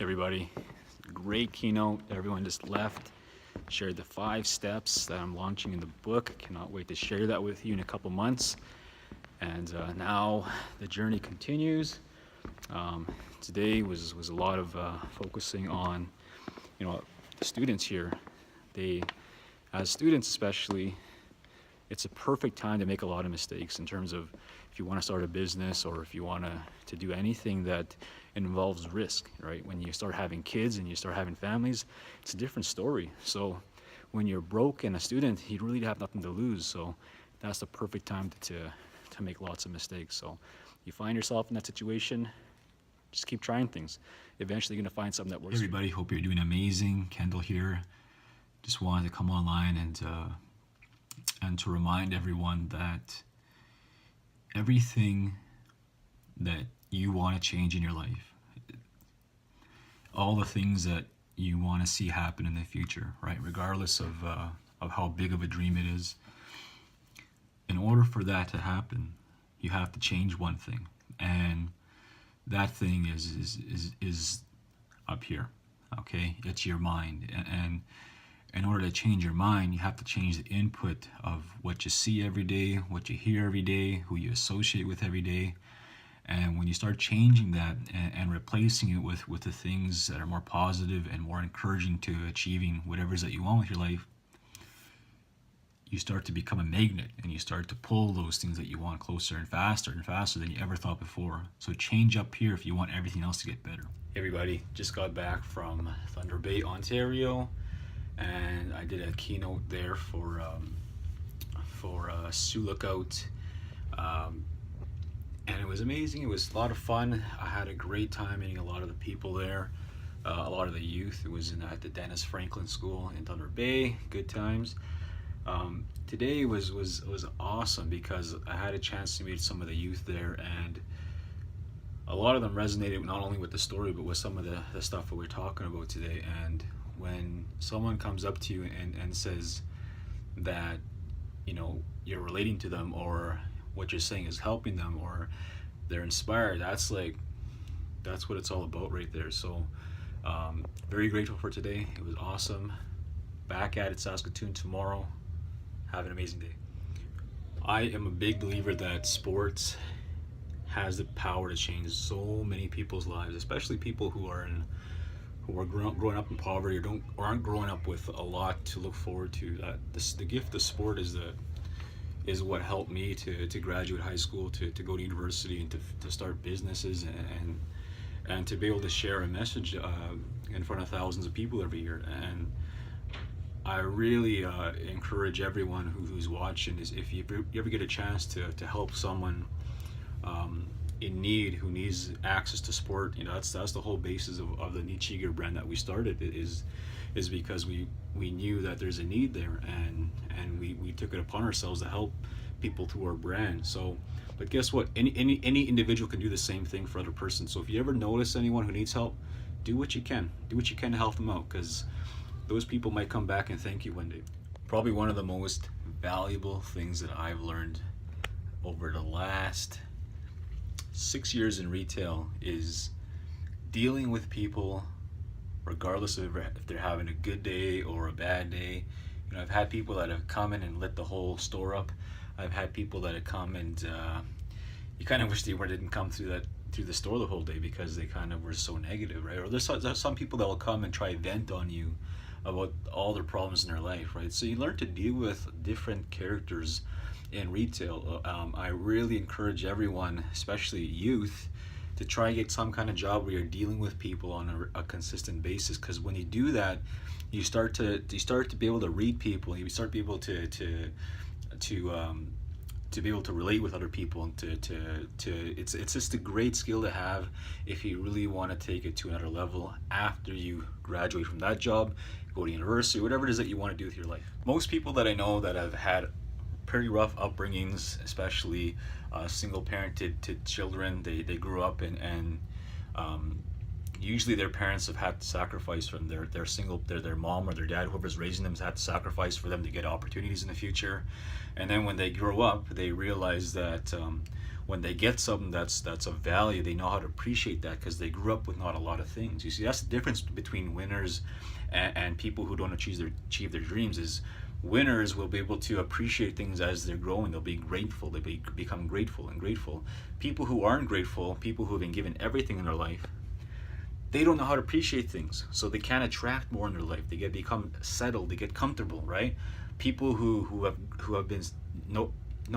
Everybody, great keynote. Everyone just left, shared the 5 steps that I'm launching in the book. Cannot wait to share that with you in a couple months. And now the journey continues. Today was a lot of focusing on, students here. As students especially, it's a perfect time to make a lot of mistakes in terms of if you want to start a business or if you want to do anything that involves risk, right? When you start having kids and you start having families, it's a different story. So when you're broke and a student, you really have nothing to lose. So that's the perfect time to make lots of mistakes. So you find yourself in that situation, just keep trying things. Eventually you're gonna find something that works. Hey everybody, hope you're doing amazing. Kendall here. Just wanted to come online and to remind everyone that everything that you want to change in your life, all the things that you want to see happen in the future, right? Regardless of how big of a dream it is, in order for that to happen, you have to change one thing, and that thing is up here. Okay, it's your mind, and in order to change your mind, you have to change the input of what you see every day, what you hear every day, who you associate with every day. And when you start changing that and replacing it with the things that are more positive and more encouraging to achieving whatever it is that you want with your life, you start to become a magnet and you start to pull those things that you want closer and faster than you ever thought before. So change up here if you want everything else to get better. Hey everybody, just got back from Thunder Bay, Ontario, and I did a keynote there for Sioux Lookout, and it was amazing. It was a lot of fun. I had a great time meeting a lot of the people there, a lot of the youth. It was at the Dennis Franklin School in Thunder Bay. Good times. Today was awesome because I had a chance to meet some of the youth there, and a lot of them resonated not only with the story but with some of the stuff that we're talking about today. And when someone comes up to you and says that you're relating to them, or what you're saying is helping them, or they're inspired, that's what it's all about right there. So very grateful for today. It was awesome. Back at it, Saskatoon tomorrow. Have an amazing day. I am a big believer that sports has the power to change so many people's lives, especially people who are growing up in poverty or aren't growing up with a lot to look forward to. The gift of sport is what helped me to graduate high school, to go to university, and to start businesses, and to be able to share a message in front of thousands of people every year. And I really encourage everyone who's watching, is if you ever get a chance to help someone in need who needs access to sport, that's the whole basis of the Nichiger brand that we started, is because we knew that there's a need there, and we took it upon ourselves to help people through our brand. So, but guess what? Any individual can do the same thing for other person. So if you ever notice anyone who needs help, do what you can to help them out, because those people might come back and thank you one day. Probably one of the most valuable things that I've learned over the last 6 years in retail is dealing with people regardless of if they're having a good day or a bad day. I've had people that have come in and lit the whole store up. I've had people that have come and you kind of wish they didn't come through the store the whole day because they kind of were so negative, right? Or there's some people that will come and try vent on you about all their problems in their life, right? So you learn to deal with different characters in retail. I really encourage everyone, especially youth, to try and get some kind of job where you're dealing with people on a consistent basis, because when you do that, you start to be able to read people. You start to be able to be able to relate with other people, and it's just a great skill to have if you really want to take it to another level after you graduate from that job, go to university, whatever it is that you want to do with your life. Most people that I know that have had pretty rough upbringings, especially single parented to children, they grew up and Usually their parents have had to sacrifice from their mom or their dad, whoever's raising them, has had to sacrifice for them to get opportunities in the future. And then when they grow up, they realize that when they get something that's of value, they know how to appreciate that because they grew up with not a lot of things. You see, that's the difference between winners and people who don't achieve their dreams. Is winners will be able to appreciate things as they're growing. They'll be grateful. Become grateful and grateful. People who aren't grateful, people who have been given everything in their life, they don't know how to appreciate things, so they can't attract more in their life. They become settled. They get comfortable, right? People who have been know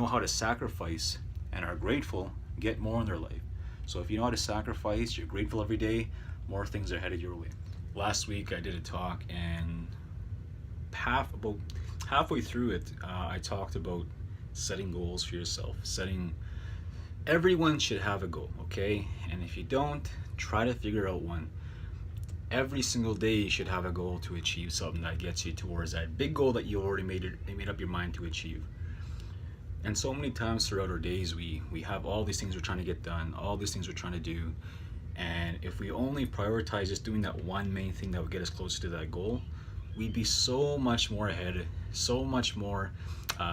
how to sacrifice and are grateful get more in their life. So if you know how to sacrifice, you're grateful every day, more things are headed your way. Last week I did a talk, and about halfway through it, I talked about setting goals for yourself. Everyone should have a goal, okay? And if you don't, try to figure out one. Every single day you should have a goal to achieve something that gets you towards that big goal that you already made up your mind to achieve. And so many times throughout our days, we have all these things we're trying to get done, all these things we're trying to do. And if we only prioritize just doing that one main thing that would get us closer to that goal, we'd be so much more ahead, so much more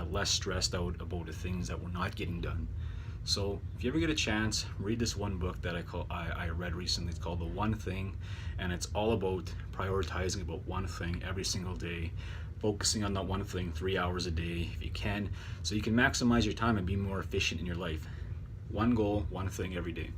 less stressed out about the things that we're not getting done. So if you ever get a chance, read this one book that I read recently. It's called The One Thing, and it's all about prioritizing about one thing every single day, focusing on that one thing 3 hours a day if you can, so you can maximize your time and be more efficient in your life. One goal, one thing every day.